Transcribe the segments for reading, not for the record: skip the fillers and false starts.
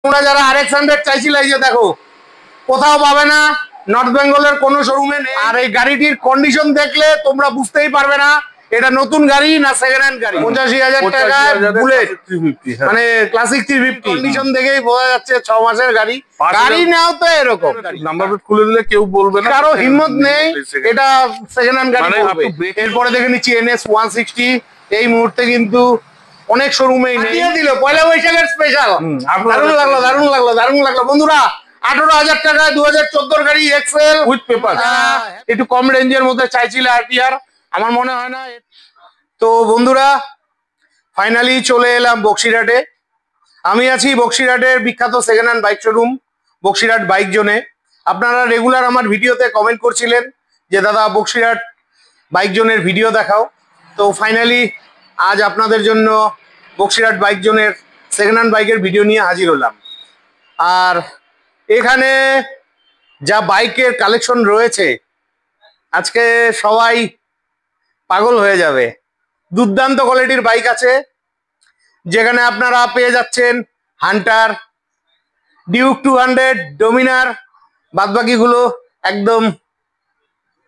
তোমরা যারা RX100 চাইছিলে এই যে দেখো কোথাও পাবে না, নর্থ বেঙ্গলের কোনো শোরুমে নেই। আর এই গাড়িটির কন্ডিশন দেখলে তোমরা বুঝতেই পারবে না এটা নতুন গাড়ি না সেকেন্ড হ্যান্ড গাড়ি। 85,000 টাকায় বুলেট মানে ক্লাসিক 350 কন্ডিশন দেখেই বোঝা যাচ্ছে 6 মাসের গাড়ি। গাড়ি নাও তো এরকম নাম্বার প্লেট খুলে দিলে কেউ বলবে না, কারো হিম্মত নেই এটা সেকেন্ড হ্যান্ড গাড়ি বলবে। এরপরে দেখে নিচ্ছি NS 160। এই মুহূর্তে কিন্তু অনেক শোরুমেই নেই, দিয়ে দিল পয়লা বৈশাখের স্পেশাল। দারুণ লাগলো দারুণ লাগলো দারুণ লাগলো বন্ধুরা। 18,000 টাকায় 2014 গাড়ি এক্সেল উইথ পেপার। একটু কম রেঞ্জের মধ্যে চাইছিল RTR, আমার মনে হয় না। তো বন্ধুরা ফাইনালি চলে এলাম বক্সিরহাটে। আমি আছি বক্সিরহাটের বিখ্যাত second hand bike showroom Boxirhat bike জোনে। আপনারা রেগুলার আমার ভিডিওতে কমেন্ট করছিলেন যে দাদা বক্সিরহাট বাইক জোনের ভিডিও দেখাও। তো ফাইনালি আজ আপনাদের জন্য বক্সিরহাট বাইক জোনের সেকেন্ড হ্যান্ড বাইকের ভিডিও নিয়ে হাজির হলাম। আর এখানে যা বাইকের কালেকশন রয়েছে আজকে সবাই পাগল হয়ে যাবে। দুর্দান্ত কোয়ালিটির বাইক আছে, যেখানে আপনারা পেয়ে যাচ্ছেন হান্টার, ডিউক 200, ডোমিনার, বাদবাকিগুলো একদম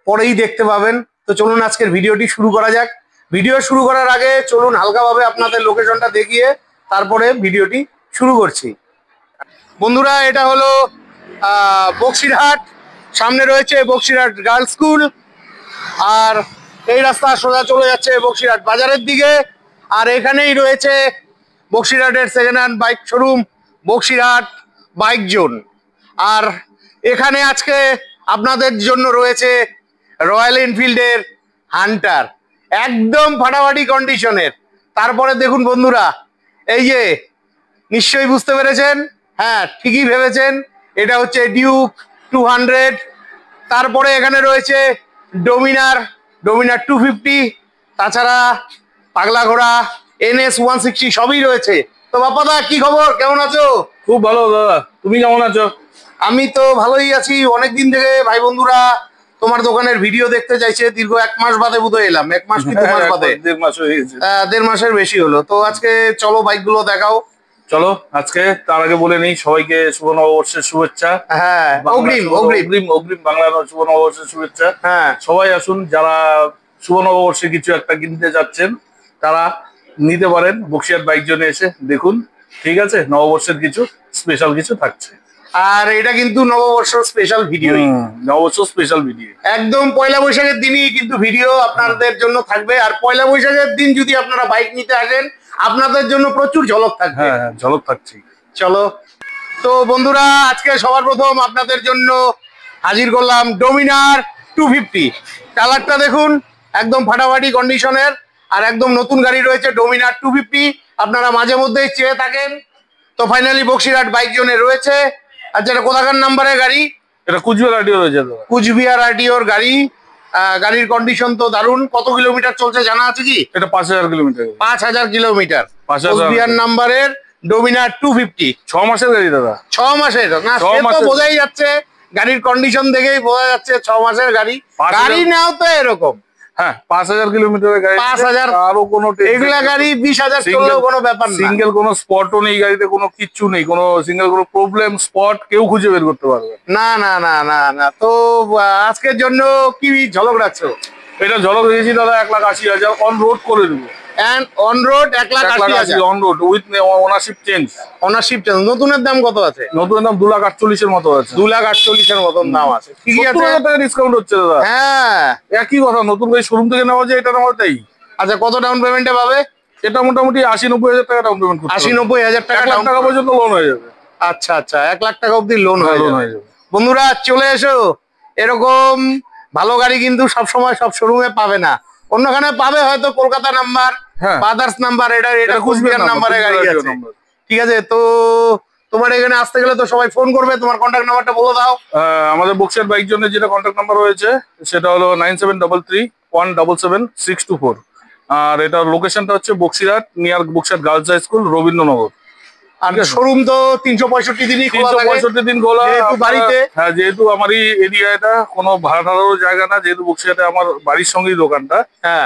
পরেই দেখতে পাবেন। তো চলুন আজকের ভিডিওটি শুরু করা যাক। ভিডিও শুরু করার আগে চলুন হালকাভাবে আপনাদের লোকেশনটা দেখিয়ে তারপরে ভিডিওটি শুরু করছি। বন্ধুরা এটা হলো বক্সিরহাট, সামনে রয়েছে বক্সিরহাট গার্লস স্কুল, আর এই রাস্তা সোজা চলে যাচ্ছে বক্সিরহাট বাজারের দিকে। আর এখানেই রয়েছে বক্সিরহাটের second hand bike showroom Boxirhat bike zone. আর এখানে আজকে আপনাদের জন্য রয়েছে রয়্যাল এনফিল্ডের হান্টার, একদম ফাটাফাটি কন্ডিশনের। তারপরে দেখুন বন্ধুরা, এই যে নিশ্চয়ই বুঝতে পেরেছেন, হ্যাঁ ঠিকই ভেবেছেন, এটা হচ্ছে ডিউক 200। তারপরে এখানে রয়েছে ডোমিনার 250, তাছাড়া পাগলা ঘোড়া NS 160 সবই রয়েছে। তো বাপ্পাদা কি খবর, কেমন আছো? খুব ভালো দাদা, তুমি কেমন আছো? আমি তো ভালোই আছি। অনেকদিন থেকে ভাই বন্ধুরা তোমার দোকানের ভিডিও দেখতে চাইছে, দীর্ঘ 1 মাস বাদে বোধহয় এলাম। 1 মাস কি 2 মাস বাদে? 1.5 মাস হয়ে গেছে। 1.5 মাসের বেশি হলো। তো আজকে চলো বাইকগুলো দেখাও। চলো আজকে তার আগে বলে নেই সবাইকে শুভ নববর্ষের শুভেচ্ছা। হ্যাঁ অগ্রিম অগ্রিম অগ্রিম বাংলার শুভ নববর্ষের শুভেচ্ছা। হ্যাঁ সবাই আসুন, যারা শুভ নববর্ষে কিছু একটা কিনতে যাচ্ছেন তারা নিতে পারেন বক্সিরহাট বাইক জোনে এসে দেখুন। ঠিক আছে, নববর্ষের কিছু স্পেশাল কিছু থাকছে। আর এটা কিন্তু নববর্ষ স্পেশাল ভিডিও, নববর্ষ স্পেশাল ভিডিও একদম পয়লা বৈশাখের দিনই কিন্তু ভিডিও আপনাদের জন্য থাকবে। আর পয়লা বৈশাখের দিন যদি আপনারা বাইক নিতে আসেন আপনাদের জন্য প্রচুর ঝলক থাকবে। হ্যাঁ ঝলক থাকছে। চলো তো বন্ধুরা আজকে সবার প্রথম আপনাদের জন্য হাজির করলাম ডোমিনার 250। কালারটা দেখুন একদম ফাটাফাটি কন্ডিশনের, আর একদম নতুন গাড়ি রয়েছে ডোমিনার 250। আপনারা মাঝে মধ্যেই চেয়ে থাকেন। তো ফাইনালি বক্সিরহাট বাইক জোনে রয়েছে। আচ্ছা এটা কোথাকার নাম্বারের গাড়ি? এটা কুচবিহার RTO রয়েছে। কুচবিহার RTOর গাড়ি। গাড়ির কন্ডিশন তো দারুণ। কত কিলোমিটার চলছে জানা আছে কি? এটা 5,000 কিলোমিটার। 5,000 কিলোমিটার। কুচবিহার নাম্বারের ডোমিনার 250। 6 মাসের গাড়ি দাদা। 6 মাসের না, সে তো বোঝাই যাচ্ছে, গাড়ির কন্ডিশন দেখেই বোঝা যাচ্ছে 6 মাসের গাড়ি। গাড়ি নাও তো এরকম। হ্যাঁ 5,000 কিলোমিটারের গাড়ি। 5,000 আরো কোনো এগুলা গাড়ি 20,000 চললেও কোনো ব্যাপার না। সিঙ্গেল কোনো স্পটও নেই গাড়িতে, কোনো কিচ্ছু নেই, কোনো সিঙ্গেল কোনো প্রবলেম স্পট কেউ খুঁজে বের করতে পারবে না না না না না। তো আজকের জন্য কি ঝলক রাখছো? এটা ঝলক রেখেছি দাদা 1,80,000 অন রোড করে দেবো। And on road 1,80,000 on road with ownership change. Ownership change. নতুনের দাম কত আছে? নতুনের দাম 2,48,000 এর মতো আছে। 2,48,000 এর মতন দাম আছে। ঠিক আছে, 70,000 টাকা ডিসকাউন্ট হচ্ছে দাদা। হ্যাঁ একই কথা, নতুন গাড়ি শোরুম থেকে নেওয়া যায় এটা নেওয়া তাই। আচ্ছা কত ডাউন পেমেন্টে পাবে? এটা মোটামুটি 80-90,000 টাকা ডাউন পেমেন্ট করতে হবে। 80-90,000 টাকা 1 লাখ টাকা পর্যন্ত লোন হয়ে যাবে। আচ্ছা আচ্ছা 1 লাখ টাকা অবধি লোন হয়ে যাবে। বন্ধুরা চলে এসো, এরকম ভালো গাড়ি কিন্তু সবসময় সব শোরুমে পাবে না। অন্যখানে পাবে হয়তো কলকাতা নাম্বার, বাদার্স নাম্বার, এটা কুচবিহার নাম্বারের গাড়ি আছে। ঠিক আছে, তো তোমার এখানে আসতে গেলে তো সবাই ফোন করবে, তোমার কন্ট্যাক্ট নাম্বারটা বলে দাও। আমাদের বক্সিরহাট বাইক জন্য যেটা কন্ট্যাক্ট নাম্বার রয়েছে সেটা হলো 9733177624। আর এটা লোকেশনটা হচ্ছে Boxirhat, near Boxirhat girls high school, Rabindranagar. আর শোরুম তো 365 দিনই খোলা থাকে। 365 দিন খোলা। যেহেতু বাড়িতে, হ্যাঁ যেহেতু আমার এই এরিয়া এটা কোনো ভাড়া টাড়ারও জায়গা না, যেহেতু বক্সিরহাটে আমার বাড়ির সঙ্গেই দোকানটা,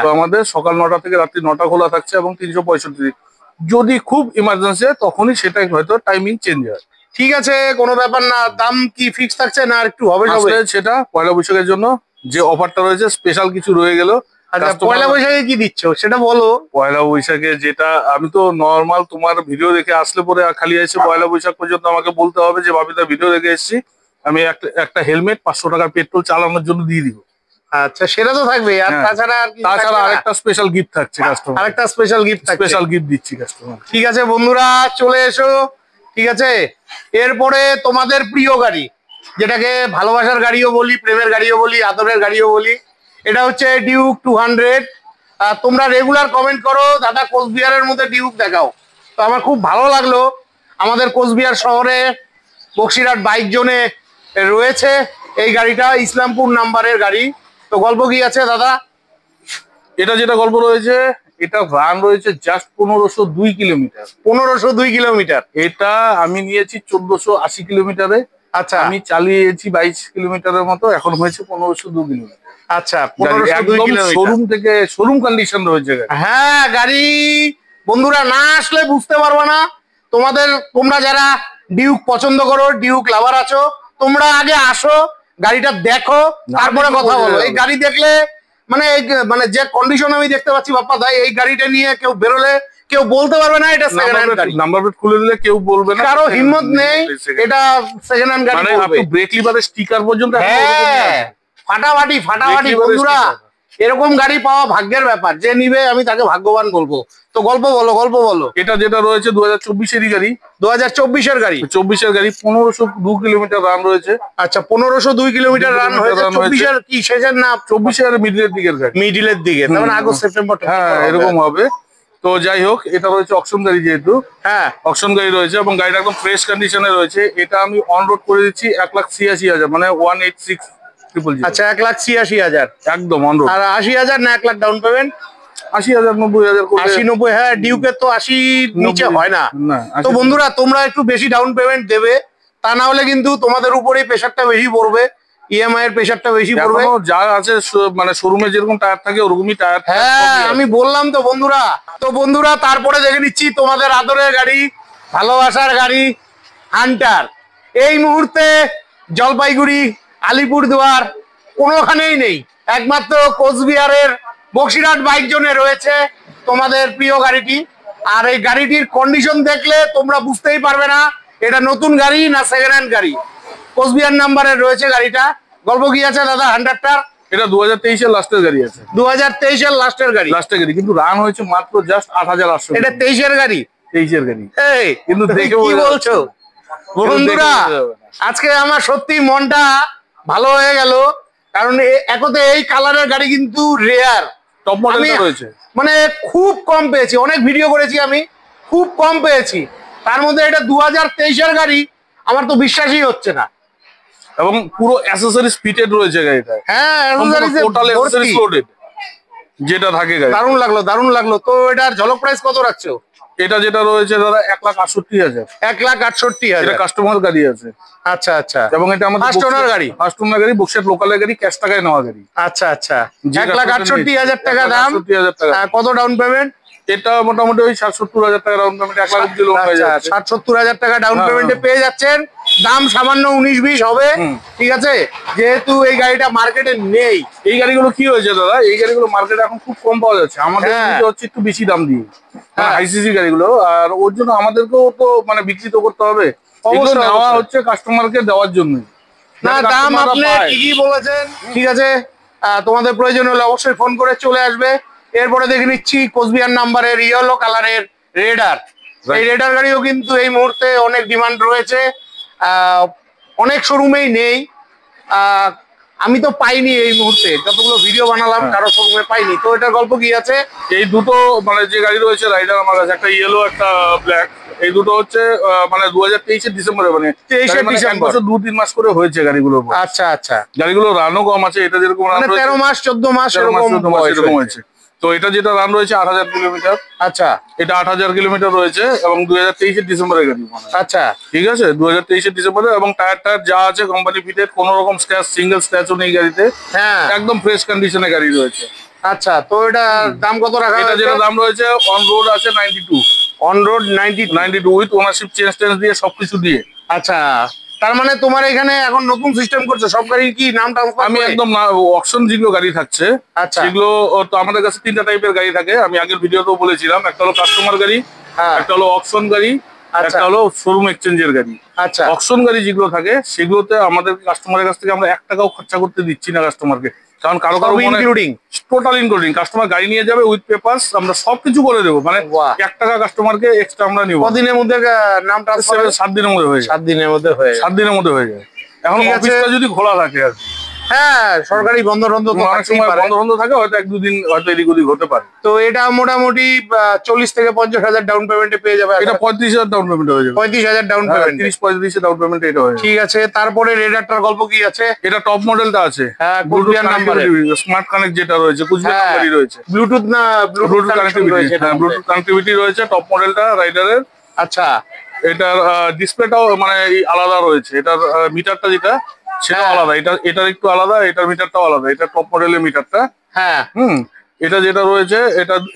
তো আমাদের সকাল 9টা থেকে রাত্রি 9টা খোলা থাকছে এবং 365 দিন। যদি খুব ইমার্জেন্সি হয় তখনই সেটা হয়তো টাইমিং চেঞ্জ হয়। ঠিক আছে, কোনো ব্যাপার না। দাম কি ফিক্স থাকছে না আর একটু হবে? সেটা পয়লা বৈশাখের জন্য যে অফারটা রয়েছে, স্পেশাল কিছু রয়ে গেল। আচ্ছা, পয়লা বৈশাখে কি দিচ্ছ সেটা বলো। পয়লা বৈশাখে যেটা, আমি তো নর্মাল তোমার ভিডিও দেখে আসলে পরে খালি এসে পয়লা বৈশাখ পর্যন্ত আমাকে বলতে হবে যে ভাবিদা ভিডিও দেখে এসেছি, আমি একটা হেলমেট 500 টাকার পেট্রোল চালানোর জন্য দিয়ে দিব। আচ্ছা, সেটা তো থাকবে। আর তাছাড়া আরেকটা স্পেশাল গিফট থাকছে কাস্টমার, আরেকটা স্পেশাল গিফট দিচ্ছি কাস্টমার। ঠিক আছে বন্ধুরা, চলে এসো। ঠিক আছে, এরপরে তোমাদের প্রিয় গাড়ি, যেটাকে ভালোবাসার গাড়িও বলি, প্রেমের গাড়িও বলি, আদরের গাড়িও বলি, এটা হচ্ছে ডিউক 200। তোমরা রেগুলার কমেন্ট করো দাদা কোচবিহারের মধ্যে ডিউক দেখাও। তো আমার খুব ভালো লাগলো, আমাদের কোচবিহার শহরে বক্সিরহাট বাইক জোনে রয়েছে এই গাড়িটা, ইসলামপুর নাম্বারের গাড়ি। তো গল্প কি আছে দাদা? এটা যেটা গল্প রয়েছে, এটা রান রয়েছে জাস্ট 1502 কিলোমিটার। 1502 কিলোমিটার। এটা আমি নিয়েছি 1480 কিলোমিটারে। আচ্ছা, আমি চালিয়েছি 22 কিলোমিটারের মতো, এখন হয়েছে 1502 কিলোমিটার। আচ্ছা, 1502 কিলোমিটার। শোরুম থেকে শোরুম কন্ডিশন রয়েছে গাড়ি। হ্যাঁ, গাড়ি বন্ধুরা না আসলে বুঝতে পারবে না। তোমরা যারা ডিউক পছন্দ করো, ডিউক লাভার আছো, তোমরা আগে আসো, গাড়িটা দেখো, তারপরে কথা বলো। এই গাড়ি দেখলে মানে যে কন্ডিশন আমি দেখতে পাচ্ছি বাপ্পা ভাই, এই গাড়িটা নিয়ে কেউ বেরোলে কেউ বলতে পারবে না এটা সেকেন্ড হ্যান্ড গাড়ি। নাম্বার প্লেট খুলে দিলে কেউ বলবে না, কারো হিম্মত নেই এটা সেকেন্ড হ্যান্ড গাড়ি মানে আপনি ব্রেক লিভারের স্টিকার পর্যন্ত। হ্যাঁ, ফাটাফাটি বন্ধুরা। এরকম গাড়ি পাওয়া ভাগ্যের ব্যাপার, যে নিবে আমি তাকে ভাগ্যবান বলবো। তো গল্প বলো। এটা যেটা রয়েছে 2024-এরই গাড়ি। 2024-এর গাড়ি। 24-এর গাড়ি, 1502 কিলোমিটার রান রয়েছে। আচ্ছা, 1502 কিলোমিটার রান হয়েছে। 24-এর কি শেষের না? 24-এর মিডিলের দিকের গাড়ি। মিডিলের দিকে, তার মানে আগস্ট সেপ্টেম্বর। হ্যাঁ, এরকম হবে। তো যাই হোক, এটা রয়েছে অকশন গাড়ি, যেহেতু হ্যাঁ অকশন গাড়ি রয়েছে এবং গাড়িটা একদম ফ্রেশ কন্ডিশনে রয়েছে। এটা আমি অন রোড করে দিচ্ছি 1,86,000, মানে 1,86,000। আচ্ছা, 1,86,000 একদম অন রোড। আর 80,000 না 1 লাখ ডাউন পেমেন্ট? 80,000, 90,000, 80-90। হ্যাঁ, ডিউকের তো 80 নিচে হয় না। তো বন্ধুরা, তোমরা একটু বেশি ডাউন পেমেন্ট দেবে, তা না হলে কিন্তু তোমাদের উপরেই প্রেশারটা বেশি পড়বে, ইএমআই এর প্রেশারটা বেশি পড়বে। যা আছে মানে শোরুমে যেরকম টায়ার থাকে ওরকমই টায়ার। হ্যাঁ, আমি বললাম তো বন্ধুরা। তারপরে দেখে নিচ্ছি তোমাদের আদরের গাড়ি, ভালোবাসার গাড়ি, হান্টার। এই মুহূর্তে জলপাইগুড়ি, আলিপুরদুয়ার কোনোখানেই নেই, একমাত্র কোচবিহারের বক্সিরহাট বাইক জোনে রয়েছে তোমাদের প্রিয় গাড়িটি। আর এই গাড়িটির কন্ডিশন দেখলে তোমরা বুঝতেই পারবে না এটা নতুন গাড়ি না সেকেন্ড হ্যান্ড গাড়ি। কোচবিহার নাম্বারের রয়েছে গাড়িটা। গল্প কি আছে দাদা হান্টারটার? এটা 2023-এর লাস্টের গাড়ি আছে। 2023-এর লাস্টের গাড়ি, কিন্তু রান হয়েছে মাত্র জাস্ট 8,800। এটা 23-এর গাড়ি। 23-এর গাড়ি। এই কিন্তু দেখে কি বলছো বন্ধুরা? আজকে আমার সত্যি মনটা ভালো হয়ে গেল, কারণ একতে এই কালারের গাড়ি কিন্তু রেয়ার, টপ মডেলটা রয়েছে। মানে খুব কম পেয়েছি, অনেক ভিডিও করেছি আমি, খুব কম পেয়েছি। তার মধ্যে এটা 2023-এর গাড়ি, আমার তো বিশ্বাসই হচ্ছে না। এবং পুরো অ্যাকসেসরিজ ফিটেড রয়েছে গাড়িটা। হ্যাঁ, টোটাল অ্যাকসেসরিজ লোডেড যেটা থাকে গাড়ি। দারুণ লাগলো। তো এটার ঝলক প্রাইস কত রাখছো? এটা যেটা রয়েছে দাদা 1,68,000। 1,68,000। এটা কাস্টমার গাড়ি আছে। আচ্ছা। এবং এটা আমাদের ফার্স্ট ওনার গাড়ি। বক্সিরহাট লোকালের গাড়ি, ক্যাশ টাকায় নেওয়া গাড়ি। আচ্ছা, 1,68,000 টাকা দাম। কত ডাউন পেমেন্ট? এটা মোটামুটি ওই 60-70,000 টাকা ডাউন পেমেন্ট, 1 লাখ অব্দি লোন হয়ে যাচ্ছে। 60-70,000 টাকা ডাউন পেমেন্টে পেয়ে যাচ্ছেন। দাম সামান্য 19-20 হবে, ঠিক আছে, যেহেতু এই গাড়িটা মার্কেটে নেই। এই গাড়িগুলো কি হয়েছে দাদা, এই গাড়িগুলো মার্কেটে এখন খুব কম পাওয়া যাচ্ছে। আমাদের হচ্ছে একটু বেশি দাম দিয়ে, আইসিসি গাড়িগুলো, আর ওর জন্য আমাদেরকেও তো মানে বিক্রি তো করতে হবে। এগুলো নেওয়া হচ্ছে কাস্টমারকে দেওয়ার জন্য। না, দাম আপনি ঠিকই বলেছেন। ঠিক আছে, তোমাদের প্রয়োজন হলে অবশ্যই ফোন করে চলে আসবে। এরপরে দেখে নিচ্ছি কোচবিহার নাম্বারের ইয়েলো কালারের রেডার। এই রেডার গাড়িও কিন্তু এই মুহূর্তে অনেক ডিমান্ড রয়েছে, অনেক শোরুমেই নেই। আমি তো পাইনি এই মুহূর্তে, যতগুলো ভিডিও বানালাম কারো শোরুমে পাইনি। তো এটার গল্প কি আছে? এই দুটো মানে যে গাড়ি রয়েছে রাইডার আমার কাছে, একটা ইয়েলো একটা ব্ল্যাক, এই দুটো হচ্ছে মানে 2023-এর ডিসেম্বরে, মানে 2-3 মাস করে হয়েছে গাড়িগুলো। আচ্ছা, গাড়িগুলো রানও কম আছে। এটা যেরকম 13 মাস 14 মাস এরকম হয়েছে। তো এটা যেটা রান রয়েছে 8,000 কিলোমিটার। আচ্ছা, এটা 8,000 কিলোমিটার রয়েছে এবং 2023-এর ডিসেম্বরের গাড়ি। আচ্ছা, ঠিক আছে, 2023-এর ডিসেম্বরে। এবং টায়ার যা আছে কোম্পানি ফিটেড, কোনো রকম স্ক্র্যাচ, সিঙ্গেল স্ক্র্যাচও নেই গাড়িতে। হ্যাঁ, একদম ফ্রেশ কন্ডিশনে গাড়ি রয়েছে। আচ্ছা, তো এটা দাম কত রাখা? এটা যেটা দাম রয়েছে অন রোড আছে 92। On road 92 with ownership change দিয়ে সবকিছু দিয়ে আচ্ছা, তার মানে তোমার এখানে এখন নতুন সিস্টেম করছে, সব গাড়ির কি নাম ট্রান্সফার? আমি একদম অপশন যেগুলো গাড়ি থাকছে সেগুলো তো আমাদের কাছে 3টা টাইপের গাড়ি থাকে। আমি আগের ভিডিওতেও বলেছিলাম, একটা হলো কাস্টমার গাড়ি, একটা হলো অপশন গাড়ি, একটা হলো শোরুম এক্সচেঞ্জের গাড়ি। আচ্ছা, অপশন গাড়ি যেগুলো থাকে সেগুলোতে আমাদের কাস্টমারের কাছ থেকে আমরা 1 টাকাও খরচা করতে দিচ্ছি না কাস্টমারকে, কারণ কারো ইনক্লুডিং, টোটাল ইনক্লুডিং কাস্টমার গাড়ি নিয়ে যাবে উইথ পেপারস, আমরা সবকিছু করে দেবো, মানে 1 টাকা কাস্টমারকে এক্সট্রা আমরা নিব। কদিনের মধ্যে নাম ট্রান্সফার? 7 দিনের মধ্যে হয়ে যায়। 7 দিনের মধ্যে হয়ে যায়। 7 দিনের মধ্যে হয়ে যায়। এখন অফিসটা যদি খোলা থাকে আর কি। হ্যাঁ, সরকারি বন্ধ থাকে, হয়তো 1-2 দিন হয়তো এদিক ওদিক হতে পারে। তো এটা মোটামুটি 40 থেকে 50,000 ডাউন পেমেন্টে পেয়ে যাবে। এটা 35,000 ডাউন পেমেন্ট হয়ে যাবে। 35,000 ডাউন পেমেন্ট, 30-35 ডাউন পেমেন্ট এটা হয়ে যাবে। ঠিক আছে। তারপরে রেডারটার গল্প কি আছে? এটা টপ মডেলটা আছে, কুচবিহার নাম্বারে স্মার্ট কানেক্ট যেটা রয়েছে, কুচবিহার নাম্বারই রয়েছে, ব্লুটুথ না ব্লুটুথ কানেক্টিভিটি, হ্যাঁ ব্লুটুথ কানেক্টিভিটি রয়েছে টপ মডেলটা রাইডারের। আচ্ছা, এটার ডিসপ্লেটাও মানে আলাদা রয়েছে, এটার মিটারটা যেটা সেটাও আলাদা, এটার একটু আলাদা, এটার মিটারটাও আলাদা, এটা টপ মডেলের মিটারটা। হ্যাঁ, এটা যেটা রয়েছে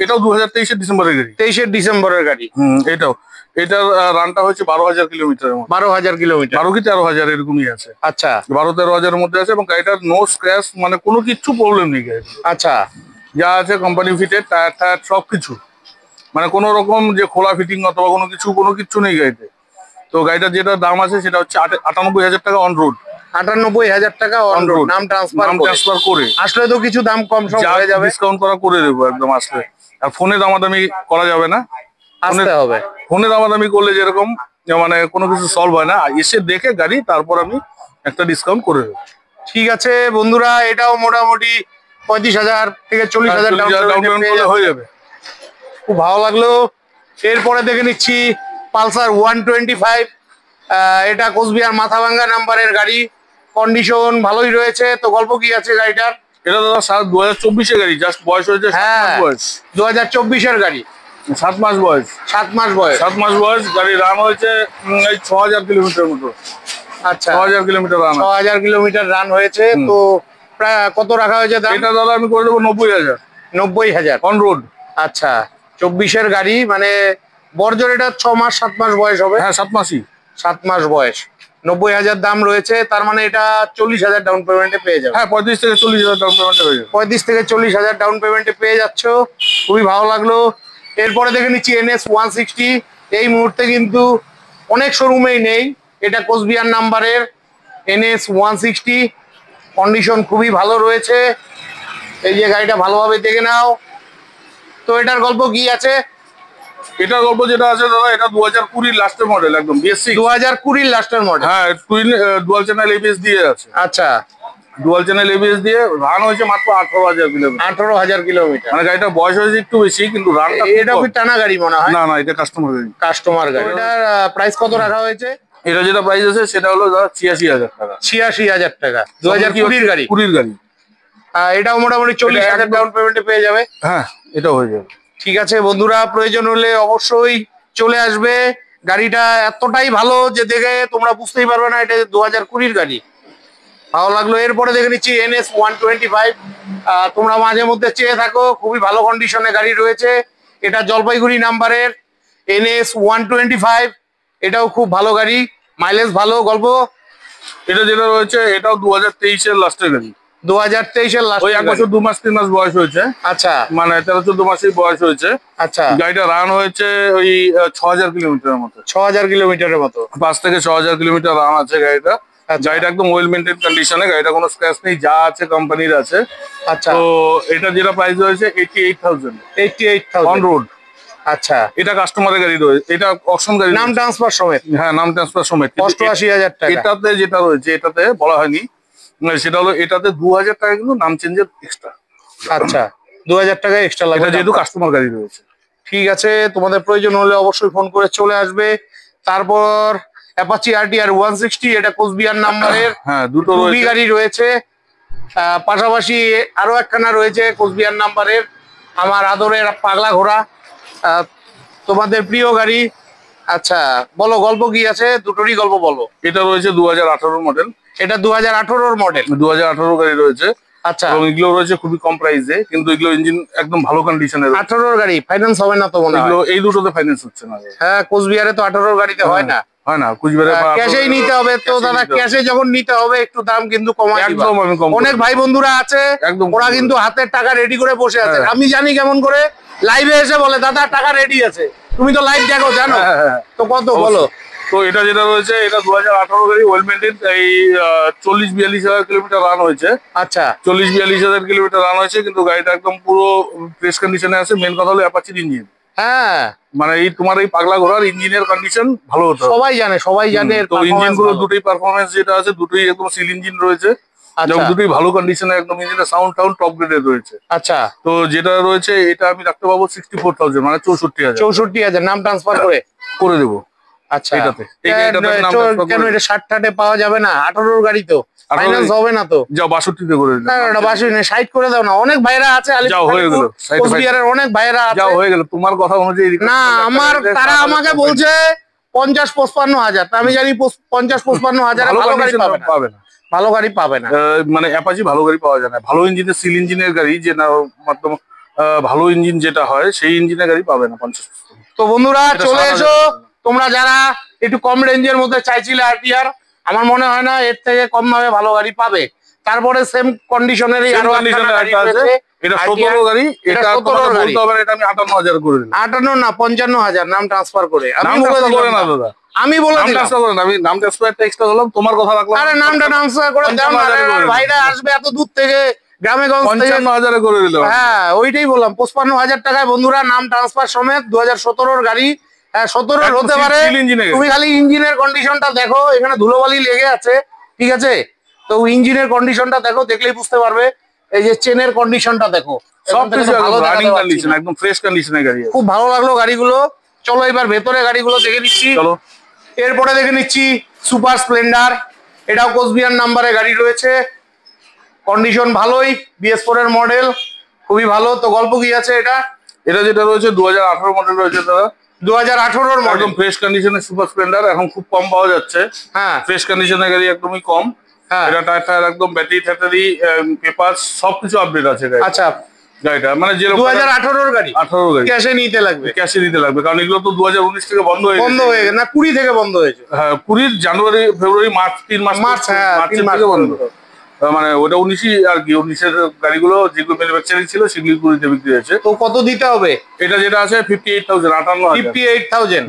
এটাও 2023 ডিসেম্বরের গাড়ি, 23 ডিসেম্বরের গাড়ি। এটার রানটা হচ্ছে 12,000 কিলোমিটারের মতো, 12,000 কিলোমিটার, 12 কি 13,000 এরকমই আছে। আচ্ছা, 12-13,000 মধ্যে আছে, এবং গাড়িটার নো স্ক্র্যাচ, মানে কোনো কিছু প্রবলেম নেই গাড়ি। আচ্ছা, যা আছে কোম্পানি ফিটেড, টায়ার সবকিছু, মানে কোনো রকম যে খোলা ফিটিং অথবা কোনো কিছু নেই গাড়িতে। তো গাড়িটার যেটা দাম আছে সেটা হচ্ছে 98,000 টাকা অন রোড। 98,000 টাকা অন রোড, নাম ট্রান্সফার করে আসলে তো কিছু দাম কম সম হয়ে যাবে, ডিসকাউন্ট করা করে দেবো একদম আসলে। আর ফোনে দামাদামি করা যাবে না, ফোনে দামাদামি করলে যেরকম মানে কোনো কিছু সলভ হয় না, এসে দেখে গাড়ি তারপর আমি একটা ডিসকাউন্ট করে দেবো। ঠিক আছে বন্ধুরা, এটাও মোটামুটি 35,000 থেকে 40,000 ডাউন পেমেন্ট হয়ে যাবে। খুব ভালো লাগলো। এরপরে দেখে নিচ্ছি পালসার 125, এটা কোচবিহার মাথাভাঙ্গা নাম্বারের গাড়ি, কন্ডিশন ভালোই রয়েছে। তো গল্প কি আছে গাড়িটার? এটা দাদা 2024-এর গাড়ি, জাস্ট বয়স হয়েছে 2024-এর গাড়ি, 7 মাস বয়স। 7 মাস বয়স, 7 মাস বয়স। গাড়ি রান হয়েছে 6,000 কিলোমিটার মতো। আচ্ছা, 6,000 কিলোমিটার রান, 6,000 কিলোমিটার রান হয়েছে। তো প্রায় কত রাখা হয়েছে দাম? এটা দাদা আমি করে দেবো 90,000। 90,000 অন রোড। আচ্ছা, 24-এর গাড়ি, মানে বর্জর এটা 6 মাস 7 মাস বয়স হবে। হ্যাঁ 7 মাসই, 7 মাস বয়স, 90,000 দাম রয়েছে। তার মানে এটা 40,000 ডাউন পেমেন্টে পেয়ে যাবে। হ্যাঁ 35 থেকে 40,000 ডাউন পেমেন্টে হয়ে যাবে। 35 থেকে 40,000 ডাউন পেমেন্টে পেয়ে যাচ্ছ, খুবই ভালো লাগলো। এরপরে দেখে নিচ্ছি NS 160, এই মুহূর্তে কিন্তু অনেক শোরুমেই নেই, এটা কোচবিহার নাম্বারের NS 160, কন্ডিশন খুবই ভালো রয়েছে। এই যে গাড়িটা ভালোভাবে দেখে নাও। তো এটার গল্প কি আছে? এটার গল্প যেটা আছে দাদা, এটা 2020 লাস্টের মডেল, একদম BS6 2020 লাস্টের মডেল। হ্যাঁ, ডুয়াল চ্যানেল ABS দিয়ে আছে। আচ্ছা, ডুয়াল চ্যানেল ABS দিয়ে রান হয়েছে মাত্র 18,000 কিলোমিটার। 18,000 কিলোমিটার, মানে গাড়িটা বয়স হয়েছে একটু বেশি, কিন্তু রানটা এটা কি টানা গাড়ি মনে হয়? না না, এটা কাস্টমার গাড়ি। কাস্টমার গাড়ি। এটার প্রাইস কত রাখা হয়েছে? এটা যেটা প্রাইস আছে সেটা হলো দাদা 86,000 টাকা। 86,000 টাকা, 2020 গাড়ি। 20 গাড়ি। এটাও মোটামুটি 40,000 ডাউন পেমেন্টে পেয়ে যাবে। হ্যাঁ, এটাও হয়ে যাবে। ঠিক আছে বন্ধুরা, প্রয়োজন হলে অবশ্যই চলে আসবে। গাড়িটা এতটাই ভালো যে দেখে তোমরা বুঝতেই পারবে না এটা 2020 গাড়ি। ভালো লাগলো। এরপরে দেখে নিচ্ছি NS 125, তোমরা মাঝে মধ্যে চেয়ে থাকো, খুবই ভালো কন্ডিশনে গাড়ি রয়েছে। এটা জলপাইগুড়ি নাম্বারের NS 125, এটাও খুব ভালো গাড়ি, মাইলেজ ভালো। গল্প এটা যেটা রয়েছে এটাও 2023-এর লাস্টের গাড়ি। 2023-এর লাস্ট, ওই 1 বছর 2 মাস 3 মাস বয়স হয়েছে। আচ্ছা, মানে 13-14 মাসের বয়স হয়েছে। আচ্ছা, গাড়িটা রান হয়েছে ওই 6,000 কিলোমিটারের মতো। 6,000 কিলোমিটারের মতো, 5 থেকে 6,000 কিলোমিটার রান আছে গাড়িটা। গাড়িটা একদম ওয়েল মেইনটেইন কন্ডিশনে, গাড়িটা কোনো স্ক্র্যাচ নেই, যা আছে কোম্পানির আছে। আচ্ছা, তো এটা যেটা প্রাইস রয়েছে 88,000 অন রোড। আচ্ছা, এটা কাস্টমারের গাড়ি রয়েছে, এটা অপশন গাড়ি, নাম ট্রান্সফার সমেত। হ্যাঁ, নাম ট্রান্সফার সমেত। 88,000 টাকা। এটাতে যেটা রয়েছে, এটাতে বলা হয়নি, সেটা হলো এটাতে 2,000 টাকা কিন্তু নাম চেঞ্জের এক্সট্রা। আচ্ছা, 2,000 টাকা এক্সট্রা লাগবে, যেহেতু কাস্টমার গাড়ি রয়েছে। ঠিক আছে, তোমাদের প্রয়োজন হলে অবশ্যই ফোন করে চলে আসবে। তারপর অ্যাপাচি RTR 160, এটা কোচবিহার নাম্বারের, হ্যাঁ দুটো গাড়ি রয়েছে। পাশাপাশি আরো একখানা রয়েছে কোচবিহার নাম্বারের, আমার আদরের পাগলা ঘোড়া, তোমাদের প্রিয় গাড়ি। আচ্ছা, বলো গল্প কি আছে, দুটোরই গল্প বলো। এটা রয়েছে 2018 মডেল, এটা 2018 মডেল, 2018 গাড়ি রয়েছে। আচ্ছা, এবং এগুলো রয়েছে খুবই কম প্রাইসে, কিন্তু এগুলো ইঞ্জিন একদম ভালো কন্ডিশনের। 18 গাড়ি ফাইন্যান্স হবে না তো মনে হয়? এই দুটোতে ফাইন্যান্স হচ্ছে না। হ্যাঁ, কোচবিহারে তো 18 গাড়িতে হয় না। হয় না, কুচবিহারে ক্যাশেই নিতে হবে। তো দাদা ক্যাশে যখন নিতে হবে একটু দাম কিন্তু কমাই দিবা। একদম আমি কম। অনেক ভাই বন্ধুরা আছে ওরা কিন্তু হাতের টাকা রেডি করে বসে আছে। আমি জানি কেমন করে লাইভে এসে বলে দাদা টাকা রেডি আছে, তুমি তো লাইভ দেখো জানো। তো কত বলো? তো এটা যেটা রয়েছে এটা 2018 গাড়ি, ওয়েল মেইনটেইন, এই 40-42 হাজার কিলোমিটার রান হয়েছে। আচ্ছা 40-42 হাজার কিলোমিটার রান হয়েছে, কিন্তু গাড়িটা একদম পুরো ফ্রেশ কন্ডিশনে আছে। মেন কথা হলো অ্যাপাচির ইঞ্জিন। হ্যাঁ মানে এই তোমার এই পাগলা ঘোড়ার ইঞ্জিনের কন্ডিশন ভালো হতো, সবাই জানে। তো ইঞ্জিন গুলো দুটোই পারফরমেন্স যেটা আছে দুটোই একদম সিল ইঞ্জিন রয়েছে, দুটোই ভালো কন্ডিশনে, একদম ইঞ্জিনের সাউন্ড টপ গ্রেডের রয়েছে। আচ্ছা তো যেটা রয়েছে এটা আমি রাখতে পাবো 64,000, মানে 64,000। 64,000 নাম ট্রান্সফার করে দেবো। আচ্ছা এটাতে কেন এটা 60 পাওয়া যাবে না? 18 গাড়ি তো ফাইনান্স হবে না তো? যাও 62 করে দিলাম। না 62 না 60 করে দাও না, অনেক ভাইরা আছে যাও হয়ে গেল, কোচবিহারের অনেক ভাইরা আছে। যাও হয়ে গেল, তোমার কথা অনুযায়ী না আমার তারা আমাকে বলছে 50-55 হাজার, আমি জানি 50-55 হাজার ভালো গাড়ি পাবে না, ভালো গাড়ি পাবে না। মানে অ্যাপাচি ভালো গাড়ি পাওয়া যায় না, ভালো ইঞ্জিনের সিল ইঞ্জিনের গাড়ি যে না মাত্র ভালো ইঞ্জিন যেটা হয় সেই ইঞ্জিনের গাড়ি পাবে না 50। তো বন্ধুরা চলে এসো তোমরা যারা একটু কম রেঞ্জের মধ্যে চাইছিলে আরটিআর, আমার মনে হয় না এর থেকে কম দামে ভালো গাড়ি পাবে। তারপরে সেম কন্ডিশনেরই আরো একটা গাড়ি আছে, এটা 17 গাড়ি, এটা 17 গাড়ি বলতে হবে না, এটা আমি 58,000 করে দিলাম। 58 না 55,000 নাম ট্রান্সফার করে। আমি বলে দিলাম না দাদা, আমি বলে দিলাম আমি নাম ট্রান্সফারটা এক্সট্রা করলাম, তোমার কথা রাখলাম। আরে নামটা ট্রান্সফার করে দাও না, ভাইরা আসবে এত দূর থেকে গ্রামে গঞ্জ থেকে। 55,000 করে দিলাম। হ্যাঁ ওইটাই বললাম 55,000 টাকায় বন্ধুরা নাম ট্রান্সফার সমেত 2017 গাড়ি। 17 হতে পারে, তুমি খালি ইঞ্জিনের কন্ডিশনটা দেখো, এখানে ধুলোবালি লেগে আছে ঠিক আছে। তো ইঞ্জিনের কন্ডিশনটা দেখো, দেখলেই বুঝতে পারবে। এই যে চেনের কন্ডিশনটা দেখো, সবকিছু রানিং কন্ডিশন, একদম ফ্রেশ কন্ডিশনের গাড়ি। খুব ভালো লাগলো গাড়িগুলো। চলো এবার ভেতরে গাড়িগুলো দেখে নিচ্ছি। চলো এরপরে দেখে নিচ্ছি সুপার স্প্লেন্ডার, এটাও কোচবিহার নাম্বারে গাড়ি রয়েছে, কন্ডিশন ভালোই, BS4 এর মডেল, খুবই ভালো। তো গল্প কি আছে এটা? এটা যেটা রয়েছে 2018 মডেল রয়েছে দাদা, 2018 এর মডেল, একদম ফ্রেশ কন্ডিশনের সুপার স্প্লেন্ডার, এখন খুব কম পাওয়া যাচ্ছে। হ্যাঁ ফ্রেশ কন্ডিশনের গাড়ি একদমই কম। এটা টায়ার একদম ব্যাটারি ট্যাটারি পেপার সবকিছু আপডেট আছে গাড়ি। আচ্ছা গাড়িটা মানে যে 2018 এর গাড়ি, 18 গাড়ি ক্যাশে নিতে লাগবে, ক্যাশে নিতে লাগবে, কারণ এগুলো তো 2019 থেকে বন্ধ হয়ে গেছে না 20 থেকে বন্ধ হয়েছে। হ্যাঁ 20 জানুয়ারি ফেব্রুয়ারি মার্চ 3 মাস থেকে বন্ধ, মানে ওটা 19ই আর কি। 19 এর গাড়িগুলো যেগুলো ম্যানুফ্যাকচারিং ছিল সেগুলো 20 বিক্রি হয়েছে। তো কত দিতে হবে? এটা যেটা আছে 58,000, 58,000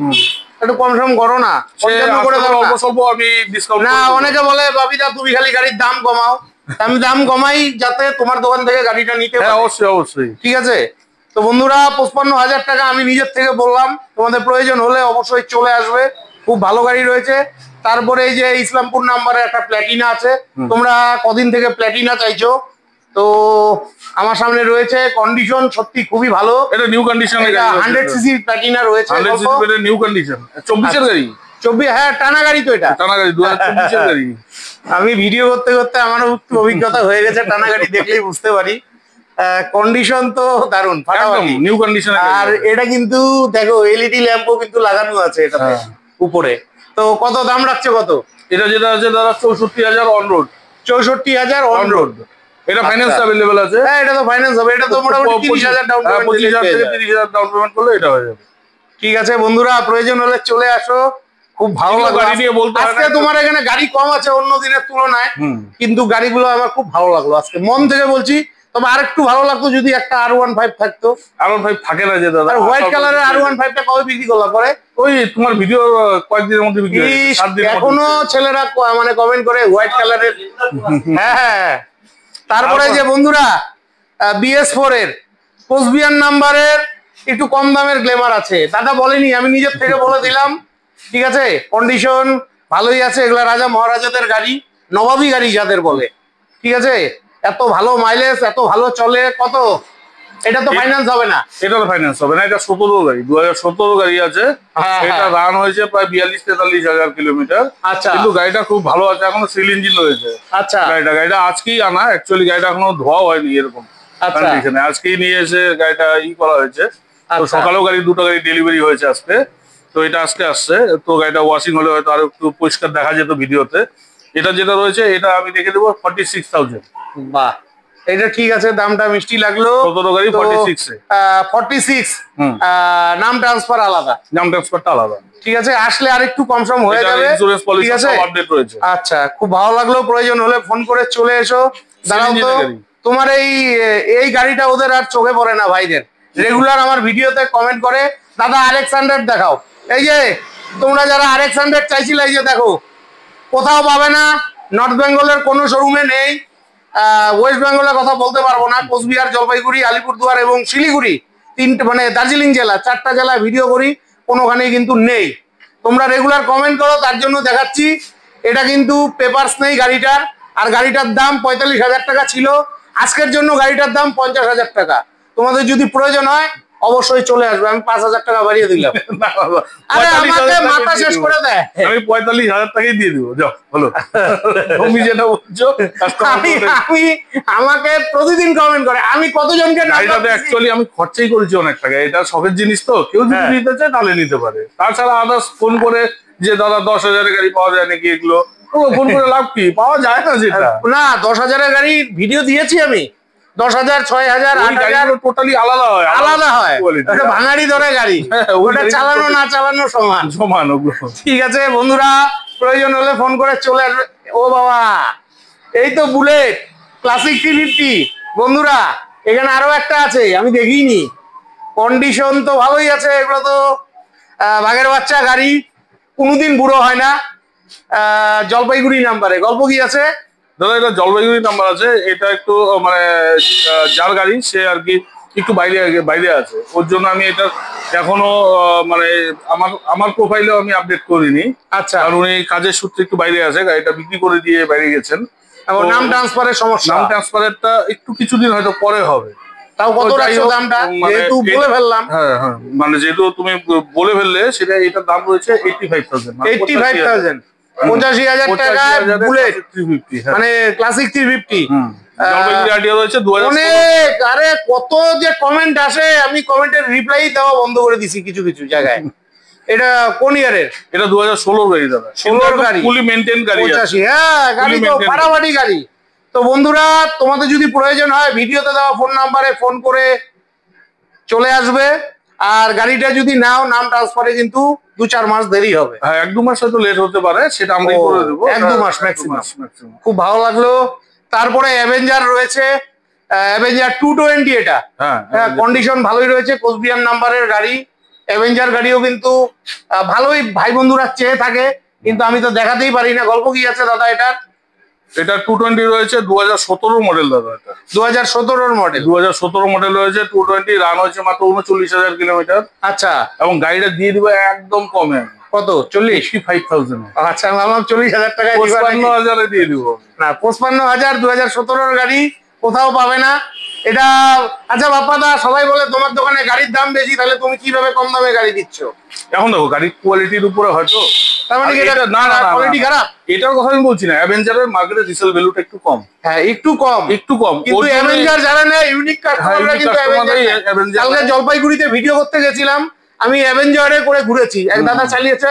একটু কম সম করো না, 55 করে দাও না। অল্প আমি ডিসকাউন্ট না অনেকে বলে বাবিদা তুমি খালি গাড়ির দাম কমাও, আমি দাম কমাই যাতে তোমার দোকান থেকে গাড়িটা নিতে পারি। হ্যাঁ অবশ্যই অবশ্যই, ঠিক আছে। তো বন্ধুরা 55,000 টাকা আমি নিজের থেকে বললাম, তোমাদের প্রয়োজন হলে অবশ্যই চলে আসবে, খুব ভালো গাড়ি রয়েছে। তারপরে এই যে ইসলামপুর নাম্বারে একটা প্ল্যাটিনা আছে, তোমরা কদিন থেকে প্ল্যাটিনা চাইছো, তো আমার সামনে রয়েছে, কন্ডিশন সত্যি খুবই ভালো। এটা নিউ কন্ডিশনের গাড়ি, 100 সিসি প্ল্যাটিনা রয়েছে, 100 সিসি এর নিউ কন্ডিশন, 24 এর গাড়ি। 24 হ্যাঁ টানা গাড়ি তো, এটা টানা গাড়ি 2024 এর গাড়ি। আমি ভিডিও করতে করতে আমারও একটু অভিজ্ঞতা হয়ে গেছে, টানা গাড়ি দেখলেই বুঝতে পারি। কন্ডিশন তো দারুণ, ফাটাফাটি নিউ কন্ডিশন। আর এটা কিন্তু দেখো এলইডি ল্যাম্পও কিন্তু লাগানো আছে এটাতে উপরে। তো কত দাম রাখছে কত? এটা যেটা আছে দাদা 64,000 অন রোড। 64,000 on road. এটা ফাইন্যান্স अवेलेबल আছে। হ্যাঁ এটা তো ফাইন্যান্স হবে, এটা তো মোটামুটি 30,000 ডাউন পেমেন্ট, 25,000 থেকে 30,000 ডাউন পেমেন্ট করলে এটা হয়ে যাবে। ঠিক আছে বন্ধুরা, প্রয়োজন হলে চলে আসো, খুব ভালো লাগলো। গাড়ি নিয়ে বলতে আজকে তোমার এখানে গাড়ি কম আছে অন্য দিনের তুলনায়, কিন্তু গাড়িগুলো আমার খুব ভালো লাগলো আজকে, মন থেকে বলছি। তবে আরেকটু ভালো লাগতো যদি একটা R15 থাকতো। R15 থাকে না যে দাদা, আর হোয়াইট কালারের R15 টা কবে বিক্রি করলা পরে? ওই তোমার ভিডিও কয়েকদিনের মধ্যে বিক্রি হয়ে গেছে, 7 দিনের মধ্যে। এখনো ছেলেরা মানে কমেন্ট করে হোয়াইট কালারের। হ্যাঁ তারপরে যে বন্ধুরা BS4 এর কোচবিহার নাম্বারের একটু কম দামের গ্ল্যামার আছে, দাদা বলেনি, আমি নিজের থেকে বলে দিলাম। ঠিক আছে, কন্ডিশন ভালোই আছে, এগুলা রাজা মহারাজাদের গাড়ি, নবাবী গাড়ি যাদের বলে। ঠিক আছে, এত ভালো মাইলেজ, এত ভালো চলে। কত এটা তো ফাইন্যান্স হবে না, এটা তো ফাইন্যান্স হবে না। এটা 17 গাড়ি, 2017 গাড়ি আছে। এটা রান হয়েছে প্রায় 42-43 হাজার কিলোমিটার। আচ্ছা, কিন্তু গাড়িটা খুব ভালো আছে, এখনো সিল ইঞ্জিন রয়েছে। আচ্ছা, গাড়িটা আজকেই আনা, অ্যাকচুয়ালি গাড়িটা এখনো ধোয়া হয়নি এরকম কন্ডিশনে, আজকেই নিয়ে এসে গাড়িটা করা হয়েছে। তো সকালেও দুটো গাড়ি ডেলিভারি হয়েছে আজকে, তো এটা আজকে আসছে। তো গাড়িটা ওয়াশিং হলে হয়তো আরো একটু পরিষ্কার দেখা যেত ভিডিওতে। এটা যেটা রয়েছে এটা আমি রেখে দেবো 46,000। বাহ এটা ঠিক আছে, দামটা মিষ্টি লাগলো। 17 গাড়ি 46 এ 46। নাম ট্রান্সফার আলাদা, নাম ট্রান্সফারটা আলাদা। ঠিক আছে, আসলে আর একটু কম সম হয়ে যাবে। ইন্স্যুরেন্স পলিসি ঠিক আছে, সব আপডেট রয়েছে। আচ্ছা, খুব ভালো লাগলো। প্রয়োজন হলে ফোন করে চলে এসো। দাঁড়াও তো, তোমার এই গাড়িটা ওদের আর চোখে পড়ে না ভাইদের, রেগুলার আমার ভিডিওতে কমেন্ট করে দাদা RX 100 দেখাও। এই যে তোমরা যারা RX 100 চাইছিলে, এই যে দেখো, কোথাও পাবে না। নর্থ বেঙ্গলের কোনো শোরুমে নেই। ওয়েস্ট বেঙ্গলের কথা বলতে পারবো না। কোচবিহার, জলপাইগুড়ি, আলিপুরদুয়ার এবং শিলিগুড়ি, তিনটে মানে দার্জিলিং জেলা, 4টা জেলায় ভিডিও করি, কোনোখানেই কিন্তু নেই। তোমরা রেগুলার কমেন্ট করো, তার জন্য দেখাচ্ছি। এটা কিন্তু পেপারস নেই গাড়িটার, আর গাড়িটার দাম 45,000 টাকা ছিল। আজকের জন্য গাড়িটার দাম 50,000 টাকা। তোমাদের যদি প্রয়োজন হয় অবশ্যই চলে আসবে, আমি 5,000 টাকা বাড়িয়ে দিলাম। আরে আমাকে মাথা শেষ করে দেয়। আমি 45,000 টাকাই দিয়ে দিব। যাও বলো, তুমি যেটা বলছো। আমি আমাকে প্রতিদিন কমেন্ট করে, আমি কতজনকে গাড়িটাতে অ্যাকচুয়ালি আমি খরচাই করেছি অনেক টাকা। এটা শখের জিনিস তো, কেউ যদি নিতে চায় তাহলে নিতে পারে। তাছাড়া আদার্স ফোন করে যে দাদা 10,000-এর গাড়ি পাওয়া যায় নাকি, এগুলো ফোন করে লাভ কি? পাওয়া যায় না। যেটা না, 10,000-এর গাড়ি ভিডিও দিয়েছি আমি। 10,000, 6,000, 8,000 টোটালি আলাদা হয়, আলাদা হয়। ওটা ভাঙাড়ি ধরে গাড়ি, ওটা চালানো না চালানো সমান সমান ওগুলো। ঠিক আছে বন্ধুরা, প্রয়োজন হলে ফোন করে চলে আসবে। ও বাবা, এই তো বুলেট ক্লাসিক 350। বন্ধুরা, এখানে আরো একটা আছে, আমি দেখিনি। কন্ডিশন তো ভালোই আছে। এগুলো তো বাঘের বাচ্চা গাড়ি, কোনোদিন বুড়ো হয় না। জলপাইগুড়ি নাম্বারে। গল্প কি আছে দাদা? এটা জলপাইগুড়ি নাম্বার আছে। এটা একটু মানে যার গাড়ি সে আর কি একটু বাইরে আছে, ওর জন্য আমি এটা এখনো মানে আমার প্রোফাইলেও আমি আপডেট করিনি। আচ্ছা, আর উনি কাজের সূত্রে একটু বাইরে আছে, গাড়িটা বিক্রি করে দিয়ে বাইরে গেছেন। নাম ট্রান্সফারের সমস্যা। নাম ট্রান্সফারেরটা একটু কিছুদিন হয়তো পরে হবে। তাও কত রাখছো দামটা? যেহেতু বলে ফেললাম। হ্যাঁ, মানে যেহেতু তুমি বলে ফেললে, সেটা এটার দাম রয়েছে 85,000। 85,000, 85,000 টাকা বুলেট 350, মানে ক্লাসিক 350। অনেক, আরে কত যে কমেন্ট আসে, আমি কমেন্টের রিপ্লাই দেওয়া বন্ধ করে দিছি কিছু কিছু জায়গায়। এটা কোন ইয়ারের? এটা 2016 গাড়ি দাদা। 16 গাড়ি, ফুলি মেইনটেইন গাড়ি। 85, হ্যাঁ, গাড়ি তো ফাটাফাটি গাড়ি। তো বন্ধুরা, তোমাদের যদি প্রয়োজন হয় ভিডিওতে দেওয়া ফোন নাম্বারে ফোন করে চলে আসবে। আর গাড়িটা যদি নাও, নাম ট্রান্সফারে কিন্তু 2-4 মাস দেরি হবে। হ্যাঁ, 1-2 মাস হয়তো লেট হতে পারে, সেটা আমরা করে দেবো। 1-2 মাস ম্যাক্সিমাম। খুব ভালো লাগলো। তারপরে অ্যাভেঞ্জার রয়েছে, অ্যাভেঞ্জার 220। এটা হ্যাঁ, কন্ডিশন ভালোই রয়েছে, কোচবিহার নাম্বারের গাড়ি। অ্যাভেঞ্জার গাড়িও কিন্তু ভালোই ভাই বন্ধুরা চেয়ে থাকে, কিন্তু আমি তো দেখাতেই পারি না। গল্প কি আছে দাদা এটার? এটা 220 রয়েছে, 2017 মডেল দাদা। এটা 2017 মডেল। 2017 মডেল রয়েছে, 220। রান হয়েছে মাত্র 39,000 কিলোমিটার। আচ্ছা, এবং গাড়িটা দিয়ে দিবে একদম কমে। কত? 45,000। আচ্ছা, আমি ভাবলাম 40,000 টাকায় 55,000 দিয়ে দিব। না, 55,000 2017 গাড়ি কোথাও পাবে না এটা। আচ্ছা বাপ্পাদা, সবাই বলে তোমার দোকানে গাড়ির দাম বেশি, তাহলে তুমি কিভাবে কম দামে গাড়ি দিচ্ছ? এখন দেখো, গাড়ির কোয়ালিটির উপরে হয়তো। তার মানে এটা না, কোয়ালিটি খারাপ এটার কথা আমি বলছি না। অ্যাভেঞ্জারের মার্কেটে রিসেল ভ্যালুটা একটু কম। হ্যাঁ, একটু কম। কিন্তু অ্যাভেঞ্জার যারা নেয়, ইউনিক কাস্টমাররা কিন্তু অ্যাভেঞ্জার। কালকে জলপাইগুড়িতে ভিডিও করতে গেছিলাম, আমি অ্যাভেঞ্জারে করে ঘুরেছি। এক দাদা চালিয়েছে,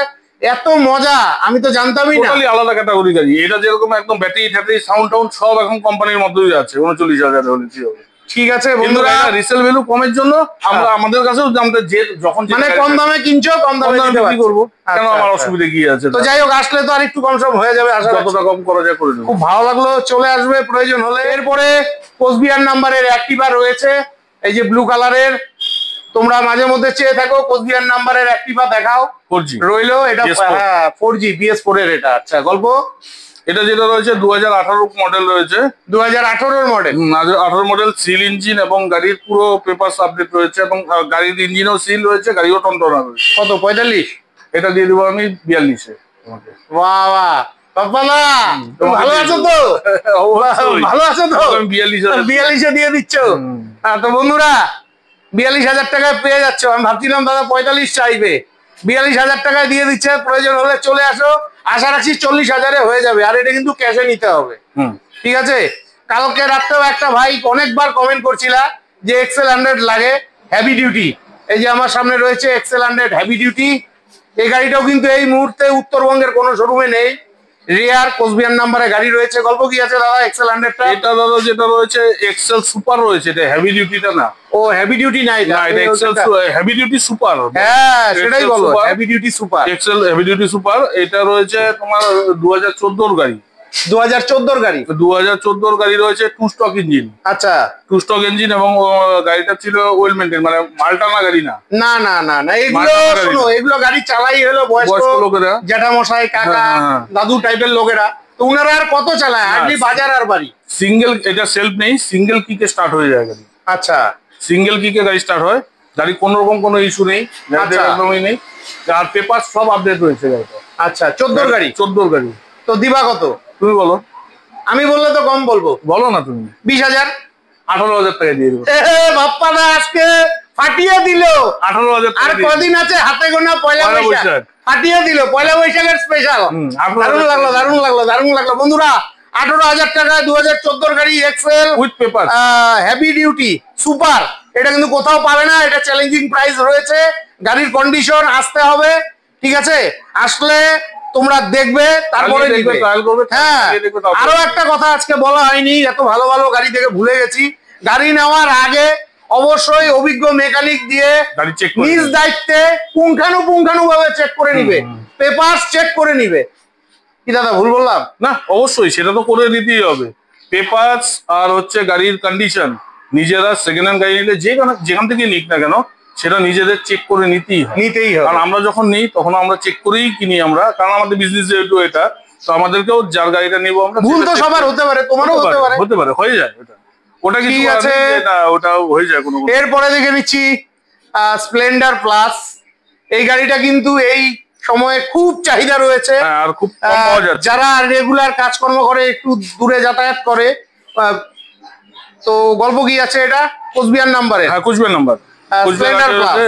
এত মজা, আমি তো জানতামই না। টোটালি আলাদা ক্যাটাগরি গাড়ি। এটা যেরকম একদম ব্যাটারি ট্যাটারি সাউন্ড টাউন্ড সব এখন কোম্পানির মধ্যেই আছে। 39,000 হলে কি হবে? ঠিক আছে বন্ধুরা, রিসেল ভ্যালু কমের জন্য আমরা আমাদের কাছেও জানতে, যে যখন মানে কম দামে কিনছো, কম দামে বিক্রি করবো, কেন আমার অসুবিধা কি আছে? তো যাই হোক, আসলে তো আর একটু কম সম হয়ে যাবে, যতটা কম করা যায় করে দেবো। খুব ভালো লাগলো, চলে আসবে প্রয়োজন হলে। এরপরে কোচবিহার নাম্বারের অ্যাক্টিভা রয়েছে, এই যে ব্লু কালারের। তোমরা মাঝে মধ্যে চেয়ে থাকো কোচবিহার নাম্বারের অ্যাক্টিভা দেখাও। 4G রইলো এটা, হ্যাঁ 4G BS4 এর এটা। আচ্ছা, গল্প এটা যেটা রয়েছে 2018 মডেল রয়েছে। 2018 মডেল। 18 মডেল, সিল ইঞ্জিন এবং গাড়ির পুরো পেপারস আপডেট রয়েছে, এবং গাড়ির ইঞ্জিনও সিল রয়েছে, গাড়িও টনটনা রয়েছে। কত? 45? এটা দিয়ে দেবো আমি 42-এ তোমাকে। বাহ বাহ, বাপ্পাদা ভালো আছো তো? ভালো আছো তো? 42-এ দিয়ে দিচ্ছ। তো বন্ধুরা, 42,000 টাকায় পেয়ে যাচ্ছ। আমি ভাবছিলাম দাদা 45 চাইবে, 42,000 টাকায় দিয়ে দিচ্ছে। প্রয়োজন হলে চলে আসো, আশা রাখছি 40,000-এ হয়ে যাবে। আর এটা কিন্তু ক্যাশে নিতে হবে, ঠিক আছে? কালকে রাত্রেও একটা ভাই অনেকবার কমেন্ট করছিলা যে XL 100 লাগে হেভি ডিউটি। এই যে আমার সামনে রয়েছে XL 100 হেভি ডিউটি। এই গাড়িটাও কিন্তু এই মুহূর্তে উত্তরবঙ্গের কোনো শোরুমে নেই। রেয়ার কোচবিহার নাম্বারে গাড়ি রয়েছে। গল্প কি আছে দাদা এক্সেল 100টা? এটা দাদা যেটা রয়েছে এক্সেল সুপার রয়েছে, এটা হেভি ডিউটিটা না। ও হেভি ডিউটি না, এটা এক্সেল হেভি ডিউটি সুপার। হ্যাঁ সেটাই বলো, heavy duty super. XL heavy duty super এটা রয়েছে তোমার 2014 গাড়ি। 2014 গাড়ি, 2014 গাড়ি রয়েছে, 2 স্টক ইঞ্জিন। আচ্ছা 2 স্টক ইঞ্জিন এবং গাড়িটা ছিল ওয়েল মেইনটেইন, মানে মালটানা গাড়ি না। না না না না, এগুলো শোনো, এগুলো গাড়ি চালাই হলো বয়স্ক লোকেরা, জ্যাঠামশাই, কাকা, দাদু টাইপের লোকেরা। তো উনারা আর কত চালায়, হার্ডলি বাজার আর বাড়ি। সিঙ্গেল, এটা সেলফ নেই, সিঙ্গেল কিকে স্টার্ট হয়ে যায় গাড়ি। আচ্ছা সিঙ্গেল কিকে গাড়ি স্টার্ট হয়, গাড়ি কোনো রকম কোনো ইস্যু নেই, একদমই নেই। আর পেপার সব আপডেট রয়েছে গাড়িটা। আচ্ছা 14 গাড়ি, 14 গাড়ি। তো দিবা কত তুমি বলো? আমি বললে তো কম বলবো, বলো না তুমি। 20,000, 18,000 টাকা দিয়ে দেবো। বাপ্পা না আজকে ফাটিয়ে দিল। 18,000 আর কদিন আছে হাতে গোনা পয়লা বৈশাখ, ফাটিয়ে দিল পয়লা বৈশাখের স্পেশাল। দারুণ লাগলো, দারুণ লাগলো, দারুণ লাগলো বন্ধুরা। 18,000 টাকায় 2014 গাড়ি XL with paper heavy duty super. এটা কিন্তু কোথাও পাবে না, এটা চ্যালেঞ্জিং প্রাইস রয়েছে। গাড়ির কন্ডিশন আসতে হবে, ঠিক আছে? আসলে তোমরা দেখবে, তারপরে নিবে। হ্যাঁ আরো একটা কথা আজকে বলা হয়নি, এত ভালো ভালো গাড়ি দেখে ভুলে গেছি। গাড়ি নেওয়ার আগে অবশ্যই অভিজ্ঞ মেকানিক দিয়ে নিজ দায়িত্বে পুঙ্খানু ভাবে চেক করে নিবে, পেপারস চেক করে নিবে। কি দাদা ভুল বললাম? না অবশ্যই সেটা তো করে নিতেই হবে। পেপারস আর হচ্ছে গাড়ির কন্ডিশন নিজেরা সেকেন্ড হ্যান্ড গাড়ি নিলে যেখান থেকে নিক না কেন সেটা নিজেদের চেক করে নিতেই হবে। কারণ আমরা যখন নিই তখন আমরা চেক করেই কিনি আমরা, কারণ আমাদের বিজনেস যেহেতু এটা, তো আমাদেরকেও যার গাড়িটা নিবো আমরা, ভুল তো সবার হতে পারে, তোমারও হতে পারে, হয়ে যায় ওটা কি আছে, ওটা হয়ে যায় কোনো। এরপরে দেখে নিচ্ছি স্প্লেন্ডার প্লাস। এই গাড়িটা কিন্তু এই সময়ে খুব চাহিদা রয়েছে, আর খুব কম পাওয়া যাচ্ছে। যারা রেগুলার কাজকর্ম করে, একটু দূরে যাতায়াত করে। তো গল্প কি আছে, এটা কোচবিহার নাম্বারে? হ্যাঁ কোচবিহার নাম্বার।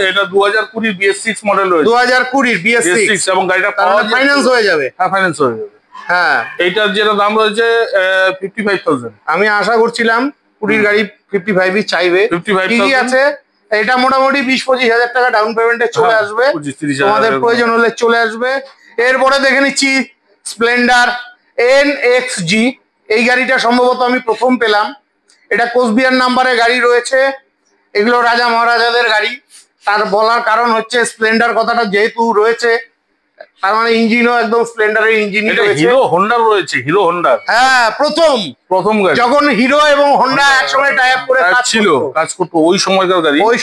এটা 2020 BS6 মডেল রয়েছে, 2020 BS6 এবং গাড়িটা ফাইন্যান্স হয়ে যাবে। হ্যাঁ ফাইন্যান্স হয়ে যাবে। হ্যাঁ এইটার যেটা দাম রয়েছে 55,000। আমি আশা করছিলাম 20 গাড়ি 55ই চাইবে। 55,000 আছে। এটা মোটামুটি 20-25 হাজার টাকা ডাউন পেমেন্টে চলে আসবে, তোমাদের প্রয়োজন হলে চলে আসবে। এরপরে দেখে নিচ্ছি স্প্লেন্ডার NXG। এই গাড়িটা সম্ভবত আমি প্রথম পেলাম, এটা কোচবিহার নাম্বারে গাড়ি রয়েছে। এগুলো রাজা মহারাজাদের গাড়ি। তার বলার কারণ হচ্ছে স্প্লেন্ডার কথাটা যেহেতু রয়েছে, তার মানে ইঞ্জিনও একদম স্প্লেন্ডারের ইঞ্জিনই রয়েছে। হিরো হোন্ডা রয়েছে, হিরো হোন্ডা। হ্যাঁ প্রথম গাড়ি যখন হিরো এবং হোন্ডা একসঙ্গে টাই আপ করে কাজ করতো ওই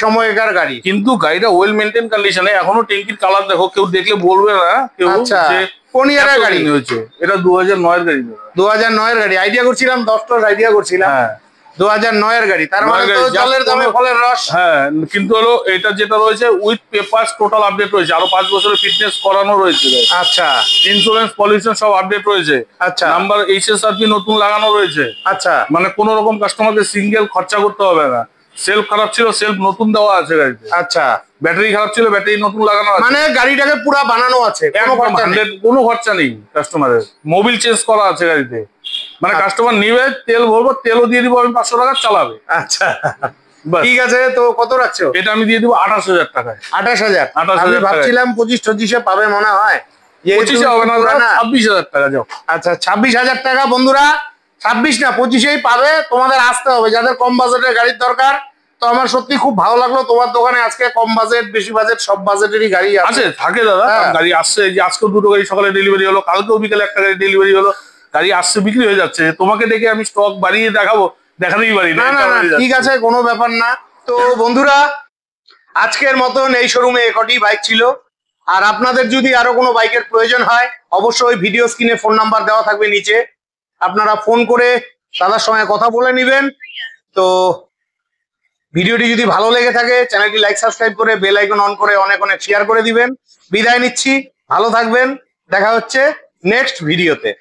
সময়কার গাড়ি। কিন্তু গাড়িটা ওয়েল মেইনটেইন কন্ডিশনে, এখনো ট্যাঙ্কির কালার দেখো, কেউ দেখলে বলবে না কেউ। আচ্ছা কোন ইয়ারের গাড়ি হয়েছে? এটা 2009 এর গাড়ি। 2009 এর গাড়ি। আইডিয়া করছিলাম 10 আইডিয়া করছিলাম। 2009 এর গাড়ি, তার মানে তো জলের দামে ফলের রস। হ্যাঁ কিন্তু হলো এটা যেটা রয়েছে উইথ পেপারস টোটাল আপডেট রয়েছে, আরো 5 বছরের ফিটনেস করানো রয়েছে। আচ্ছা ইন্স্যুরেন্স পলিউশন সব আপডেট রয়েছে। আচ্ছা নাম্বার HSRP নতুন লাগানো রয়েছে। আচ্ছা মানে কোনো রকম কাস্টমারকে সিঙ্গেল খরচা করতে হবে না। সেলফ খারাপ ছিল, সেলফ নতুন দেওয়া আছে গাড়িতে। আচ্ছা ব্যাটারি খারাপ ছিল, ব্যাটারি নতুন লাগানো আছে। মানে গাড়িটাকে পুরো বানানো আছে, কোনো খরচা নেই কাস্টমারের। মোবিল চেঞ্জ করা আছে গাড়িতে, মানে কাস্টমার নিবে, তেল ভরবো, তেলও দিয়ে দিব আমি, 500 টাকা চালাবে। আচ্ছা ঠিক আছে। তো কত রাখছো? এটা আমি দিয়ে দিব 28,000 টাকায়। 28,000? আমি ভাবছিলাম 25-26 পাবে মনে হয়। 25 হবে না, 26,000 টাকা যাও। আচ্ছা 26,000 টাকা বন্ধুরা, 26 না 25এই পাবে। তোমাদের আসতে হবে যাদের কম বাজেটের গাড়ির দরকার। তো আমার সত্যি খুব ভালো লাগলো তোমার দোকানে আজকে কম বাজেট বেশি বাজেট সব বাজেটেরই গাড়ি আছে, থাকে দাদা। গাড়ি আসছে, যে আজকেও 2টো গাড়ি সকালে ডেলিভারি হলো, কালকেও বিকেলে একটা গাড়ি ডেলিভারি হলো। গাড়ি আসছে, বিক্রি হয়ে যাচ্ছে। তোমাকে দেখে আমি স্টক বাড়িয়ে দেখাবো, দেখাতেই পারি না। ঠিক আছে, কোনো ব্যাপার না। তো বন্ধুরা আজকের মতন এই শোরুমে একটি বাইক ছিল। আর আপনাদের যদি আরো কোনো বাইকের প্রয়োজন হয় অবশ্যই ভিডিও স্ক্রিনে ফোন নাম্বার দেওয়া থাকবে নিচে, আপনারা ফোন করে দাদার সঙ্গে কথা বলে নেবেন। তো ভিডিওটি যদি ভালো লেগে থাকে চ্যানেলটি লাইক সাবস্ক্রাইব করে বেল আইকন অন করে অনেক অনেক শেয়ার করে দিবেন। বিদায় নিচ্ছি, ভালো থাকবেন, দেখা হচ্ছে নেক্সট ভিডিওতে।